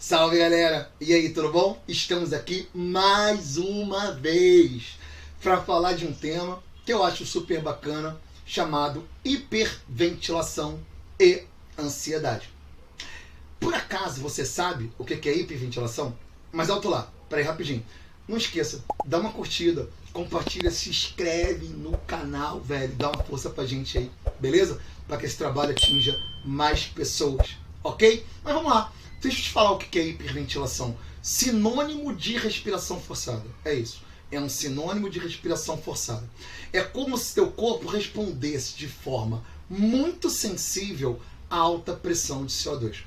Salve, galera! E aí, tudo bom? Estamos aqui mais uma vez para falar de um tema que eu acho super bacana, chamado hiperventilação e ansiedade. Por acaso você sabe o que é hiperventilação? Mas alto lá, peraí rapidinho. Não esqueça, dá uma curtida, compartilha, se inscreve no canal, velho. Dá uma força pra gente aí, beleza? Para que esse trabalho atinja mais pessoas, ok? Mas vamos lá. Deixa eu te falar o que é hiperventilação. Sinônimo de respiração forçada. É isso. É um sinônimo de respiração forçada. É como se teu corpo respondesse de forma muito sensível à alta pressão de CO2.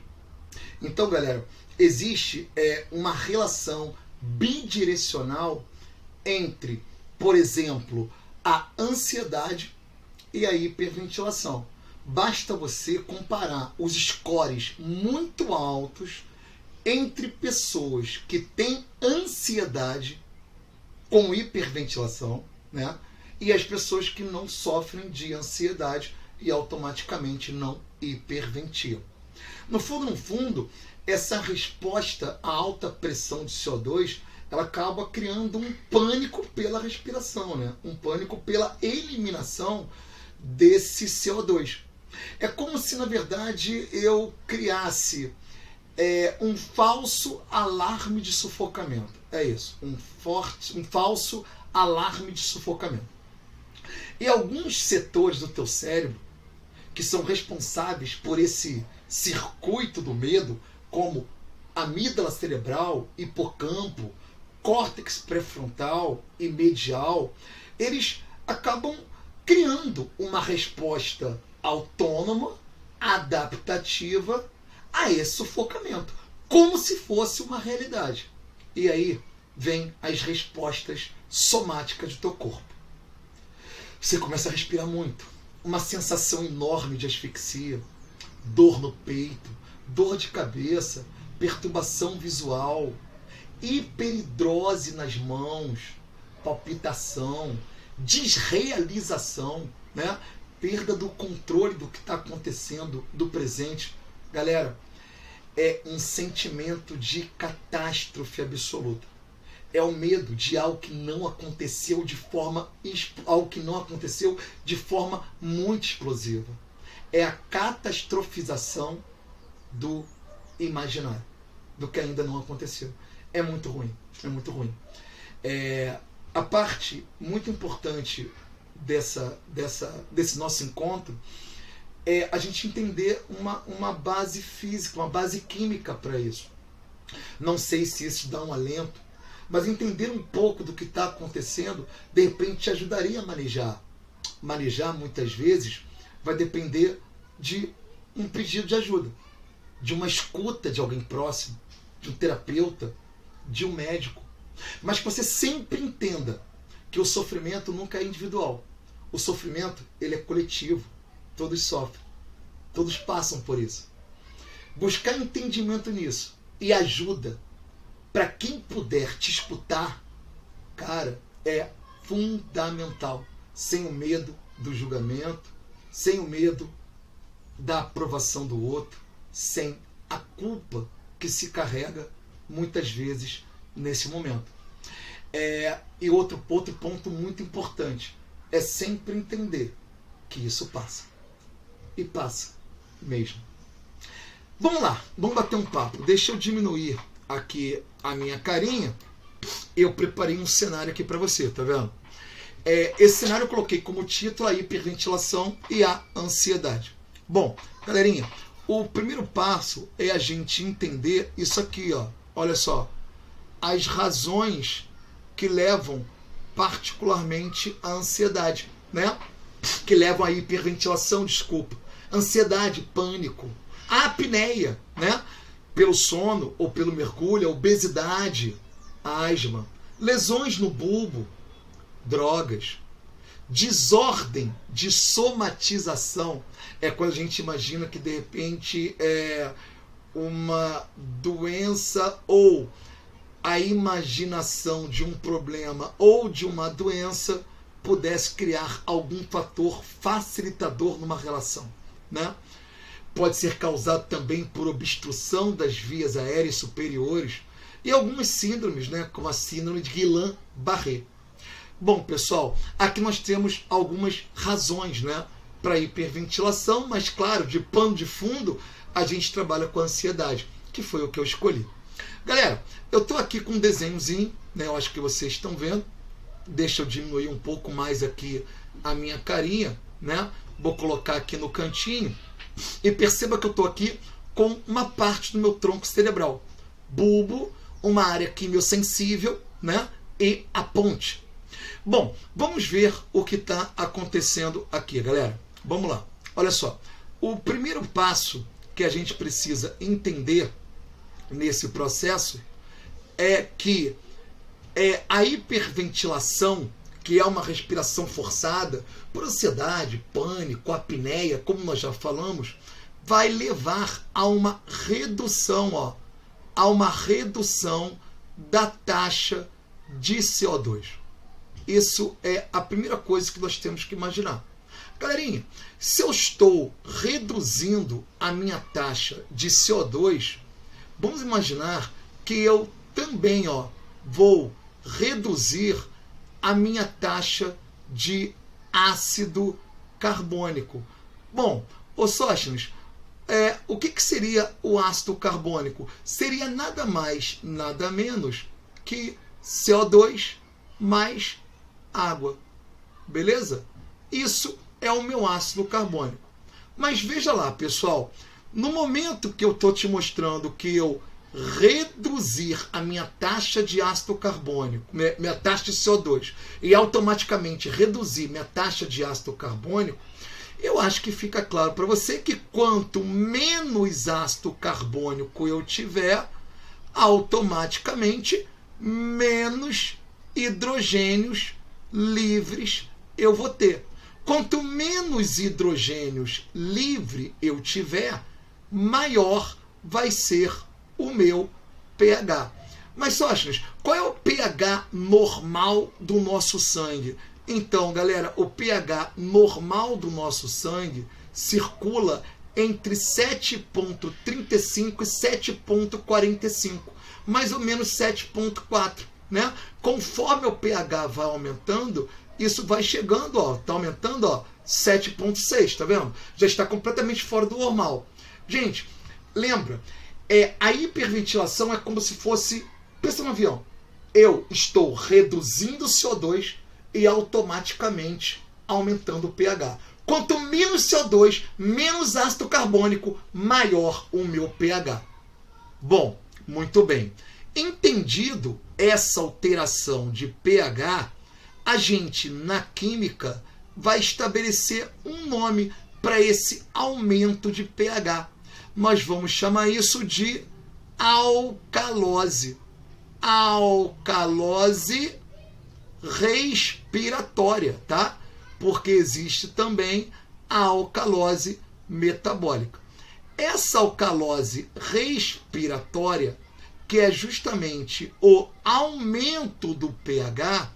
Então, galera, existe uma relação bidirecional entre, por exemplo, a ansiedade e a hiperventilação. Basta você comparar os scores muito altos entre pessoas que têm ansiedade com hiperventilação, né? E as pessoas que não sofrem de ansiedade e automaticamente não hiperventilam. No fundo, essa resposta à alta pressão de CO2, ela acaba criando um pânico pela respiração, né? Um pânico pela eliminação desse CO2. É como se, na verdade, eu criasse um falso alarme de sufocamento. É isso, um falso alarme de sufocamento. E alguns setores do teu cérebro que são responsáveis por esse circuito do medo, como amígdala cerebral, hipocampo, córtex pré-frontal e medial, eles acabam criando uma resposta autônoma, adaptativa a esse sufocamento, como se fosse uma realidade. E aí vem as respostas somáticas do teu corpo. Você começa a respirar muito, uma sensação enorme de asfixia, dor no peito, dor de cabeça, perturbação visual, hiperidrose nas mãos, palpitação, desrealização, né? Perda do controle do que está acontecendo, do presente. Galera, é um sentimento de catástrofe absoluta. É o medo de algo que não aconteceu de forma muito explosiva. É a catastrofização do imaginário, do que ainda não aconteceu. É muito ruim, é muito ruim. A parte muito importante desse nosso encontro é a gente entender uma base física, uma base química para isso. Não sei se isso dá um alento, mas entender um pouco do que está acontecendo, de repente te ajudaria a manejar. Manejar, muitas vezes, vai depender de um pedido de ajuda, de uma escuta de alguém próximo, de um terapeuta, de um médico. Mas que você sempre entenda que o sofrimento nunca é individual. O sofrimento, ele é coletivo. Todos sofrem. Todos passam por isso. Buscar entendimento nisso e ajuda para quem puder te escutar, cara, é fundamental. Sem o medo do julgamento, sem o medo da aprovação do outro, sem a culpa que se carrega muitas vezes nesse momento. E outro ponto muito importante é sempre entender que isso passa. E passa mesmo. Vamos lá, vamos bater um papo. Deixa eu diminuir aqui a minha carinha. Eu preparei um cenário aqui para você, tá vendo? Esse cenário eu coloquei como título a hiperventilação e a ansiedade. Bom, galerinha, o primeiro passo é a gente entender isso aqui, ó. Olha só, as razões que levam particularmente à ansiedade, né? Que levam à hiperventilação, desculpa. Ansiedade, pânico, a apneia, né? Pelo sono ou pelo mergulho, a obesidade, a asma, lesões no bulbo, drogas, desordem de somatização. É quando a gente imagina que de repente uma doença ou a imaginação de um problema ou de uma doença pudesse criar algum fator facilitador numa relação, né? pode ser causado também por obstrução das vias aéreas superiores e algumas síndromes, né, como a síndrome de Guillain-Barré. Bom, pessoal, aqui nós temos algumas razões, né, para hiperventilação, mas claro, de pano de fundo, a gente trabalha com a ansiedade, que foi o que eu escolhi. Galera, eu estou aqui com um desenhozinho, né, eu acho que vocês estão vendo. Deixa eu diminuir um pouco mais aqui a minha carinha, né? Vou colocar aqui no cantinho e perceba que eu estou aqui com uma parte do meu tronco cerebral. Bulbo, uma área quimiosensível, né? E a ponte. Bom, vamos ver o que está acontecendo aqui, galera. Vamos lá. Olha só. O primeiro passo que a gente precisa entender nesse processo é que a hiperventilação, que é uma respiração forçada, por ansiedade, pânico, apneia, como nós já falamos, vai levar a uma redução, a uma redução da taxa de CO2. Isso é a primeira coisa que nós temos que imaginar. Galerinha, se eu estou reduzindo a minha taxa de CO2, vamos imaginar que eu também vou reduzir a minha taxa de ácido carbônico. Bom, Sóstenes, o que seria o ácido carbônico? Seria nada mais, nada menos que CO2 mais água. Beleza? Isso é o meu ácido carbônico. Mas veja lá, pessoal, no momento que eu estou te mostrando que eu reduzir a minha taxa de ácido carbônico, minha taxa de CO2, e automaticamente reduzir minha taxa de ácido carbônico, eu acho que fica claro para você que quanto menos ácido carbônico eu tiver, automaticamente menos hidrogênios livres eu vou ter. Quanto menos hidrogênios livre eu tiver, maior vai ser o meu pH. Mas, Sóstenes, qual é o pH normal do nosso sangue? Então, galera, o pH normal do nosso sangue circula entre 7,35 e 7,45, mais ou menos 7,4, né? Conforme o pH vai aumentando, isso vai chegando, está aumentando, 7,6, tá vendo? Já está completamente fora do normal. Gente, lembra, a hiperventilação é como se fosse, pensa no avião, eu estou reduzindo o CO2 e automaticamente aumentando o pH. Quanto menos CO2, menos ácido carbônico, maior o meu pH. Bom, muito bem. Entendido essa alteração de pH, a gente, na química, vai estabelecer um nome para esse aumento de pH. Nós vamos chamar isso de alcalose. Alcalose respiratória, tá? Porque existe também a alcalose metabólica. Essa alcalose respiratória, que é justamente o aumento do pH,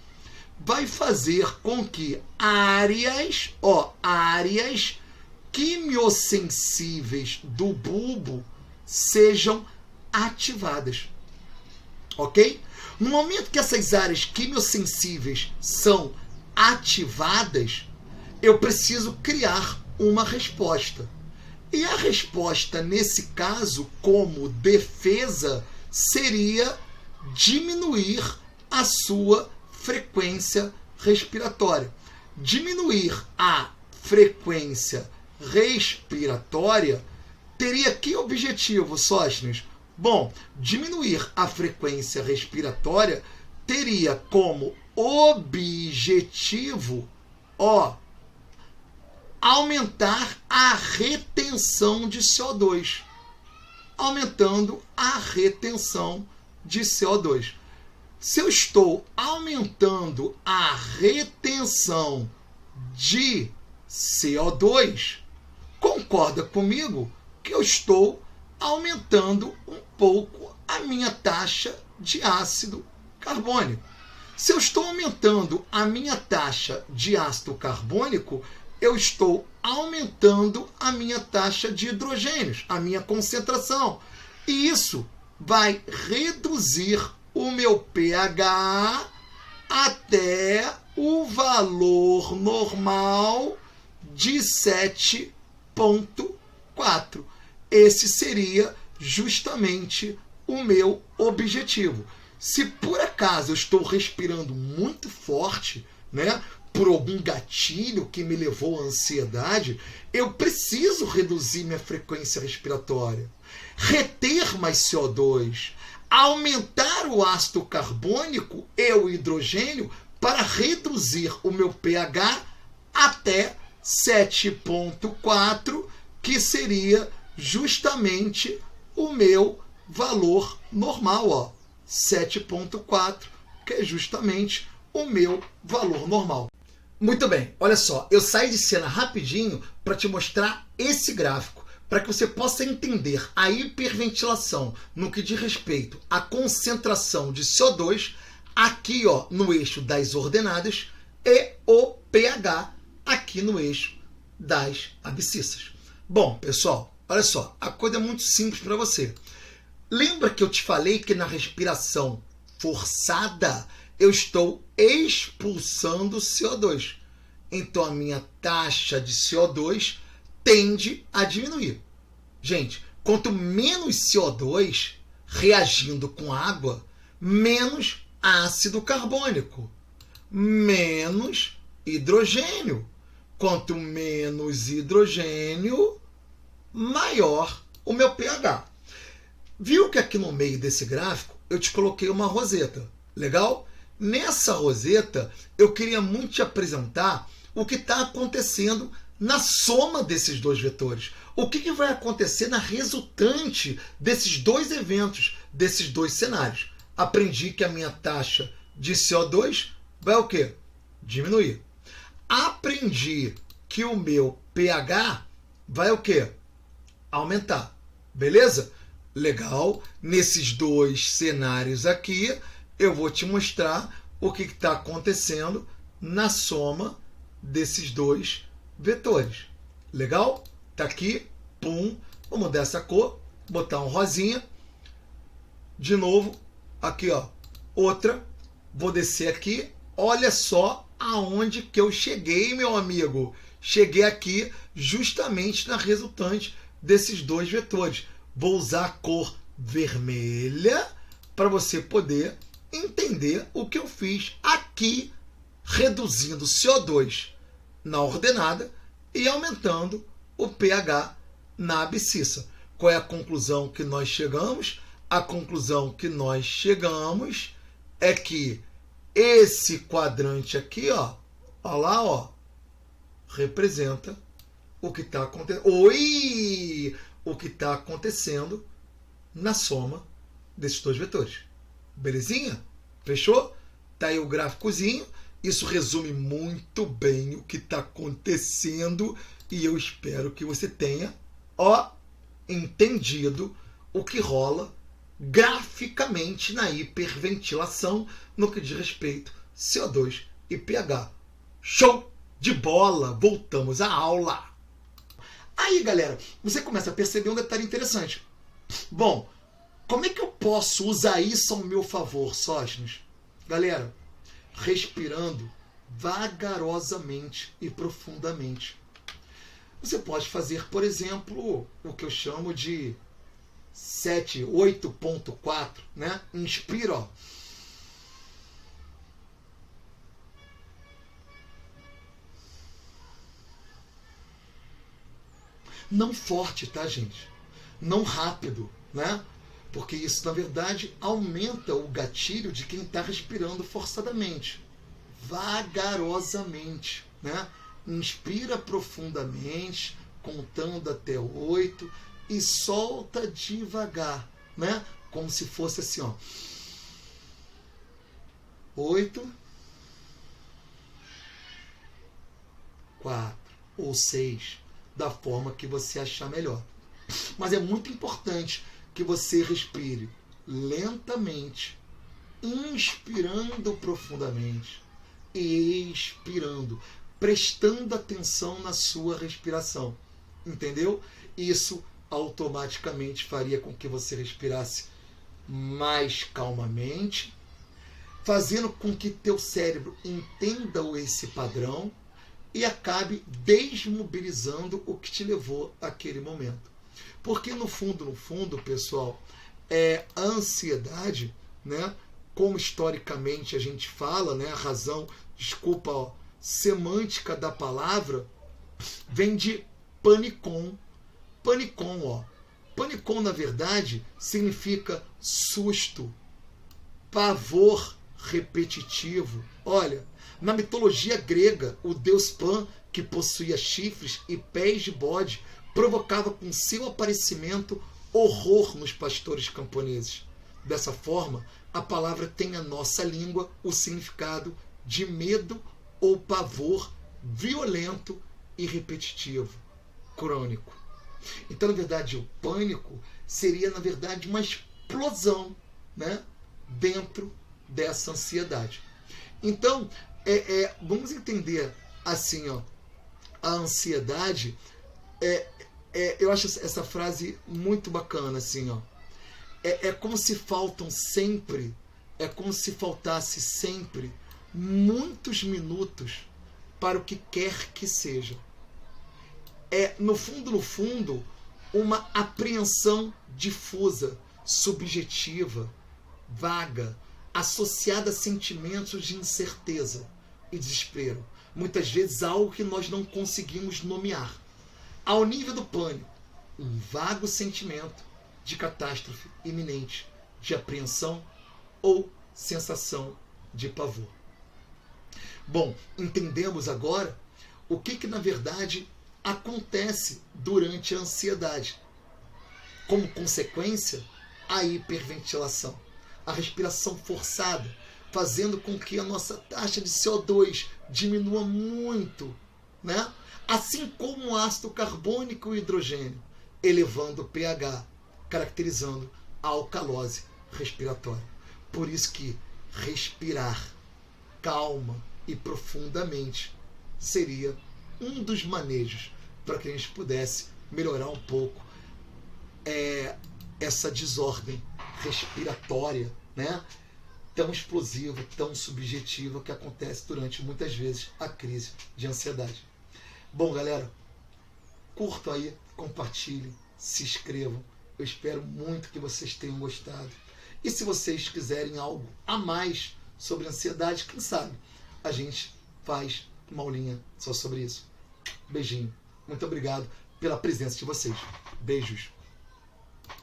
vai fazer com que áreas quimiosensíveis do bulbo sejam ativadas. Ok? No momento que essas áreas quimiosensíveis são ativadas, eu preciso criar uma resposta. E a resposta, nesse caso, como defesa, seria diminuir a sua frequência respiratória. Diminuir a frequência respiratória teria que objetivo, Sóstenes? Bom, diminuir a frequência respiratória teria como objetivo, aumentar a retenção de CO2. Aumentando a retenção de CO2. Se eu estou aumentando a retenção de CO2, concorda comigo que eu estou aumentando um pouco a minha taxa de ácido carbônico. Se eu estou aumentando a minha taxa de ácido carbônico, eu estou aumentando a minha taxa de hidrogênios, a minha concentração. E isso vai reduzir o meu pH até o valor normal de 7,4. Esse seria justamente o meu objetivo. Se por acaso eu estou respirando muito forte, né, por algum gatilho que me levou à ansiedade, eu preciso reduzir minha frequência respiratória, reter mais CO2, aumentar o ácido carbônico e o hidrogênio para reduzir o meu pH até 7,4, que seria justamente o meu valor normal, ó, 7,4, que é justamente o meu valor normal. Muito bem, olha só, eu saí de cena rapidinho para te mostrar esse gráfico, para que você possa entender a hiperventilação no que diz respeito à concentração de CO2 aqui, ó, no eixo das ordenadas e o pH aqui no eixo das abscissas. Bom, pessoal, olha só, a coisa é muito simples para você. Lembra que eu te falei que na respiração forçada eu estou expulsando CO2. Então a minha taxa de CO2 tende a diminuir. Gente, quanto menos CO2 reagindo com água, menos ácido carbônico, menos hidrogênio. Quanto menos hidrogênio, maior o meu pH. Viu que aqui no meio desse gráfico eu te coloquei uma roseta, legal? Nessa roseta eu queria muito te apresentar o que está acontecendo na soma desses dois vetores. O que vai acontecer na resultante desses dois eventos, desses dois cenários. Aprendi que a minha taxa de CO2 vai o quê? Diminuir. Aprendi que o meu pH vai o quê? Aumentar. Beleza? Legal. Nesses dois cenários aqui, eu vou te mostrar o que está acontecendo na soma desses dois vetores. Legal? Tá aqui. Pum. Vou mudar essa cor. Botar um rosinha. De novo. Aqui, ó. Outra. Vou descer aqui. Olha só aonde que eu cheguei, meu amigo. Cheguei aqui justamente na resultante desses dois vetores. Vou usar a cor vermelha para você poder entender o que eu fiz aqui, reduzindo CO2 na ordenada e aumentando o pH na abscissa. Qual é a conclusão que nós chegamos? A conclusão que nós chegamos é que esse quadrante aqui, ó lá, ó, representa o que está acontecendo. O que está acontecendo na soma desses dois vetores. Belezinha? Fechou? Tá aí o gráficozinho. Isso resume muito bem o que está acontecendo e eu espero que você tenha, ó, entendido o que rola graficamente na hiperventilação no que diz respeito CO2 e pH. Show de bola! Voltamos à aula! Aí, galera, você começa a perceber um detalhe interessante. Bom, como é que eu posso usar isso ao meu favor, Sóstenes? Galera, respirando vagarosamente e profundamente. Você pode fazer, por exemplo, o que eu chamo de 8.4, né? Inspira, ó. Não forte, tá, gente? Não rápido, né? Porque isso, na verdade, aumenta o gatilho de quem está respirando forçadamente. Vagarosamente, né? Inspira profundamente, contando até 8 e solta devagar, né? Como se fosse assim, ó. 8, 4 ou 6, da forma que você achar melhor. Mas é muito importante que você respire lentamente, inspirando profundamente e expirando. prestando atenção na sua respiração. Entendeu? Isso automaticamente faria com que você respirasse mais calmamente, fazendo com que teu cérebro entenda esse padrão e acabe desmobilizando o que te levou àquele momento. Porque no fundo, pessoal, a ansiedade, né, como historicamente a gente fala, né, a razão, semântica da palavra, vem de panicon. Panicon, na verdade, significa susto, pavor repetitivo. Olha, na mitologia grega, o deus Pan, que possuía chifres e pés de bode, provocava com seu aparecimento horror nos pastores camponeses. Dessa forma, a palavra tem na nossa língua o significado de medo ou pavor violento e repetitivo, crônico. Então, na verdade, o pânico seria, na verdade, uma explosão, né, dentro dessa ansiedade. Então, vamos entender assim, ó, a ansiedade. Eu acho essa frase muito bacana, assim, ó. É como se faltasse sempre muitos minutos para o que quer que seja. No fundo, uma apreensão difusa, subjetiva, vaga, associada a sentimentos de incerteza e desespero. Muitas vezes algo que nós não conseguimos nomear. Ao nível do pânico, um vago sentimento de catástrofe iminente, de apreensão ou sensação de pavor. Bom, entendemos agora o que na verdade acontece durante a ansiedade. Como consequência, a hiperventilação, a respiração forçada, fazendo com que a nossa taxa de CO2 diminua muito, né? Assim como o ácido carbônico e o hidrogênio, elevando o pH, caracterizando a alcalose respiratória. Por isso que respirar calma e profundamente seria um dos manejos para que a gente pudesse melhorar um pouco essa desordem respiratória, né, tão explosiva, tão subjetiva, que acontece durante, muitas vezes, a crise de ansiedade. Bom, galera, curtam aí, compartilhem, se inscrevam. Eu espero muito que vocês tenham gostado. E se vocês quiserem algo a mais sobre ansiedade, quem sabe a gente faz uma aulinha só sobre isso. Beijinho. Muito obrigado pela presença de vocês. Beijos.